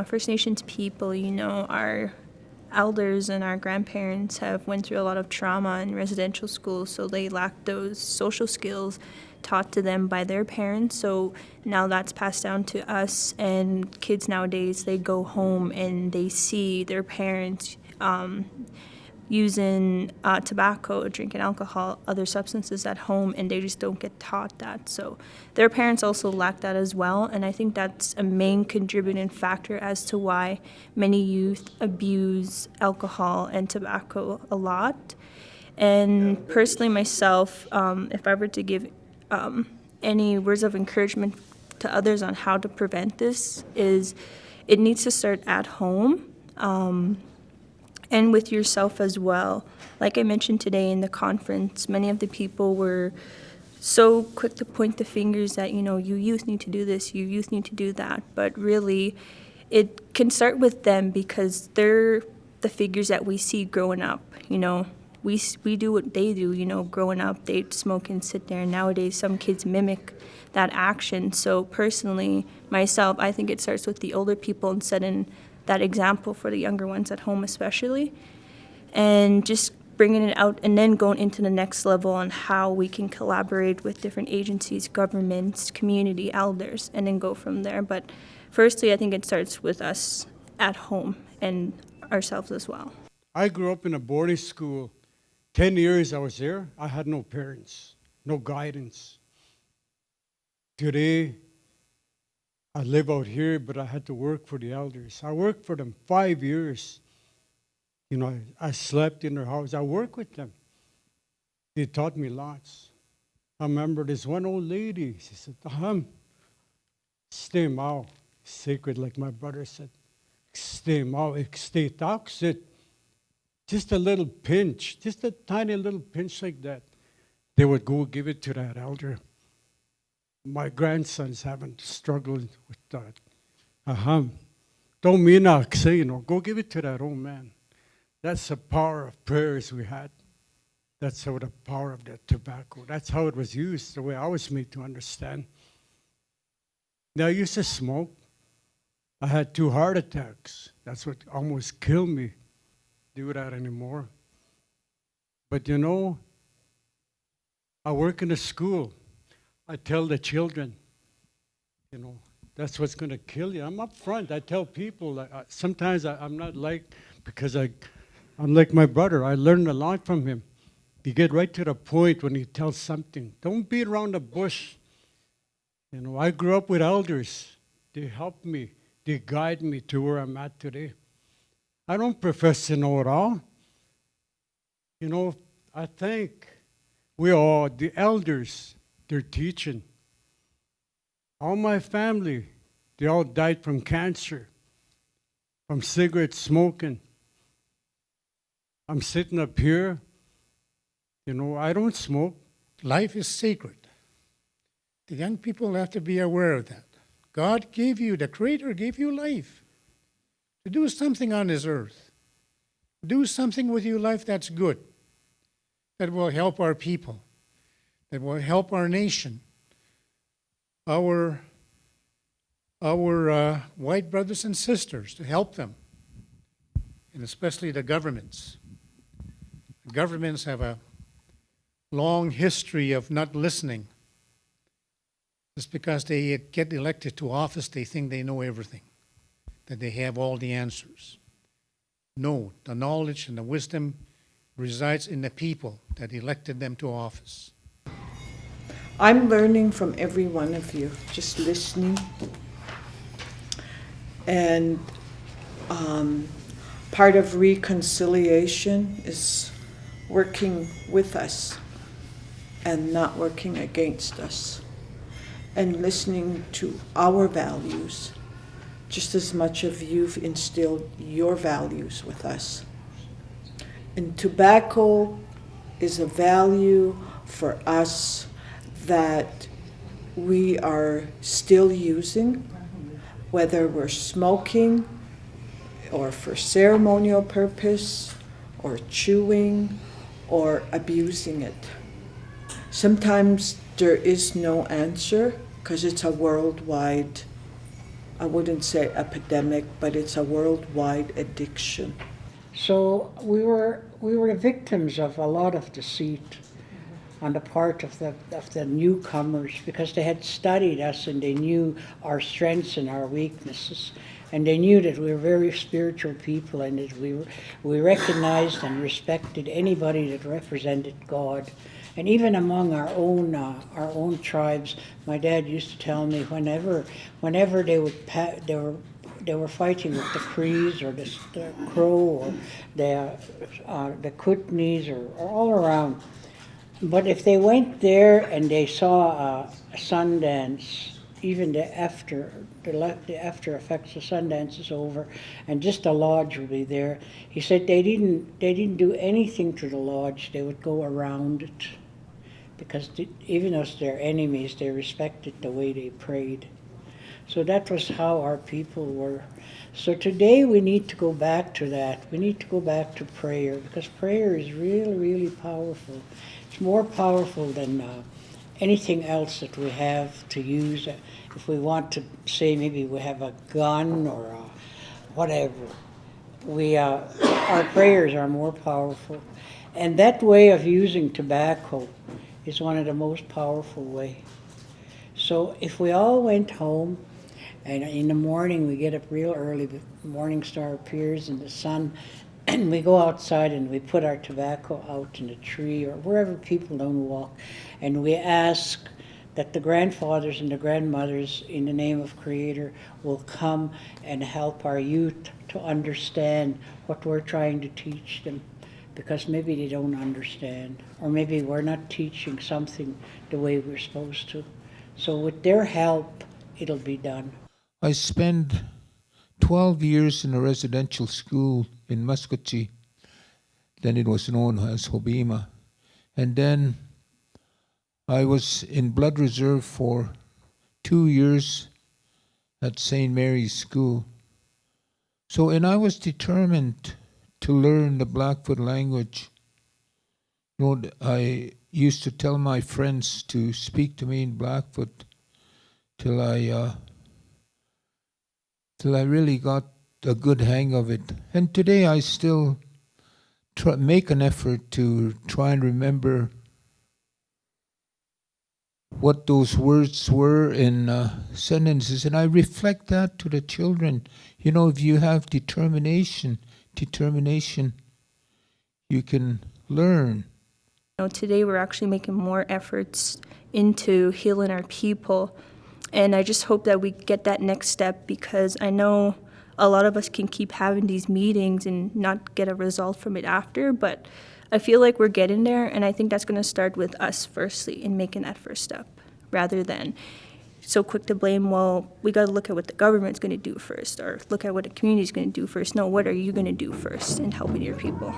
First Nations people, our elders and our grandparents have went through a lot of trauma in residential schools, so they lack those social skills taught to them by their parents. So now that's passed down to us, and kids nowadays, they go home and they see their parents using tobacco, drinking alcohol, other substances at home, and they just don't get taught that. So their parents also lack that as well, and I think that's a main contributing factor as to why many youth abuse alcohol and tobacco a lot. And personally myself, if I were to give any words of encouragement to others on how to prevent this, is it needs to start at home. And with yourself as well. Like I mentioned today in the conference, many of the people were so quick to point the fingers that, you youth need to do this, you youth need to do that. But really, it can start with them because they're the figures that we see growing up. We do what they do, growing up, they smoke and sit there. And nowadays, some kids mimic that action. So personally, myself, I think it starts with the older people and setting that example for the younger ones at home especially, and just bringing it out and then going into the next level on how we can collaborate with different agencies, governments, community, elders, and then go from there. But firstly, I think it starts with us at home and ourselves as well. I grew up in a boarding school. 10 years I was there. I had no parents, no guidance. Today, I live out here, but I had to work for the elders. I worked for them 5 years. I slept in their house. I worked with them. They taught me lots. I remember this one old lady. She said, stay mau. Sacred, like my brother said. Stay mau, stay toxic. Just a little pinch, just a tiny little pinch like that. They would go give it to that elder. My grandsons haven't struggled with that. Don't mean I say, go give it to that old man. That's the power of prayers we had. That's how the power of the tobacco. That's how it was used, the way I was made to understand. Now, I used to smoke. I had 2 heart attacks. That's what almost killed me. Do that anymore. But I work in a school. I tell the children, that's what's going to kill you. I'm up front. I tell people, sometimes I'm not because I'm like my brother. I learned a lot from him. You get right to the point when he tells something. Don't beat around the bush. I grew up with elders. They helped me. They guide me to where I'm at today. I don't profess to know it all. I think the elders, they're teaching. All my family, they all died from cancer, from cigarette smoking. I'm sitting up here, I don't smoke. Life is sacred. The young people have to be aware of that. God gave you, the Creator gave you life to do something on this earth. Do something with your life that's good, that will help our people, that will help our nation, our white brothers and sisters, to help them, and especially the governments. The governments have a long history of not listening. Just because they get elected to office, they think they know everything, that they have all the answers. No, the knowledge and the wisdom resides in the people that elected them to office. I'm learning from every one of you, just listening. And part of reconciliation is working with us and not working against us, and listening to our values, just as much of you've instilled your values with us. And tobacco is a value for us that we are still using, whether we're smoking or for ceremonial purpose or chewing or abusing it. Sometimes there is no answer because it's a worldwide I wouldn't say epidemic, but it's a worldwide addiction. So we were victims of a lot of deceit on the part of the newcomers, because they had studied us and they knew our strengths and our weaknesses, and they knew that we were very spiritual people, and that we recognized and respected anybody that represented God. And even among our own tribes, my dad used to tell me whenever they were fighting with the Crees or the Crow or the Kootenays or all around. But if they went there and they saw a Sundance, even the after effects of Sundance is over, and just the lodge will be there, he said they didn't do anything to the lodge. They would go around it, because even though they're enemies, they respected the way they prayed. So that was how our people were. So today we need to go back to that. We need to go back to prayer, because prayer is really, really powerful. It's more powerful than anything else that we have to use. If we want to say maybe we have a gun or whatever, our prayers are more powerful. And that way of using tobacco is one of the most powerful ways. So if we all went home, and in the morning we get up real early, the morning star appears in the sun, and we go outside and we put our tobacco out in a tree or wherever people don't walk, and we ask that the grandfathers and the grandmothers, in the name of Creator, will come and help our youth to understand what we're trying to teach them, because maybe they don't understand, or maybe we're not teaching something the way we're supposed to. So with their help, it'll be done. I spent 12 years in a residential school in Muscatine. Then it was known as Hobima. And then I was in Blood Reserve for 2 years at St. Mary's School. So, and I was determined to learn the Blackfoot language. You know, I used to tell my friends to speak to me in Blackfoot till I really got a good hang of it. And today I still make an effort to try and remember what those words were in sentences, and I reflect that to the children. You know, if you have determination, you can learn. Today we're actually making more efforts into healing our people. And I just hope that we get that next step, because I know a lot of us can keep having these meetings and not get a result from it after, but I feel like we're getting there, and I think that's going to start with us firstly in making that first step, rather than so quick to blame, well, we got to look at what the government's going to do first, or look at what the community's going to do first. No, what are you going to do first in helping your people?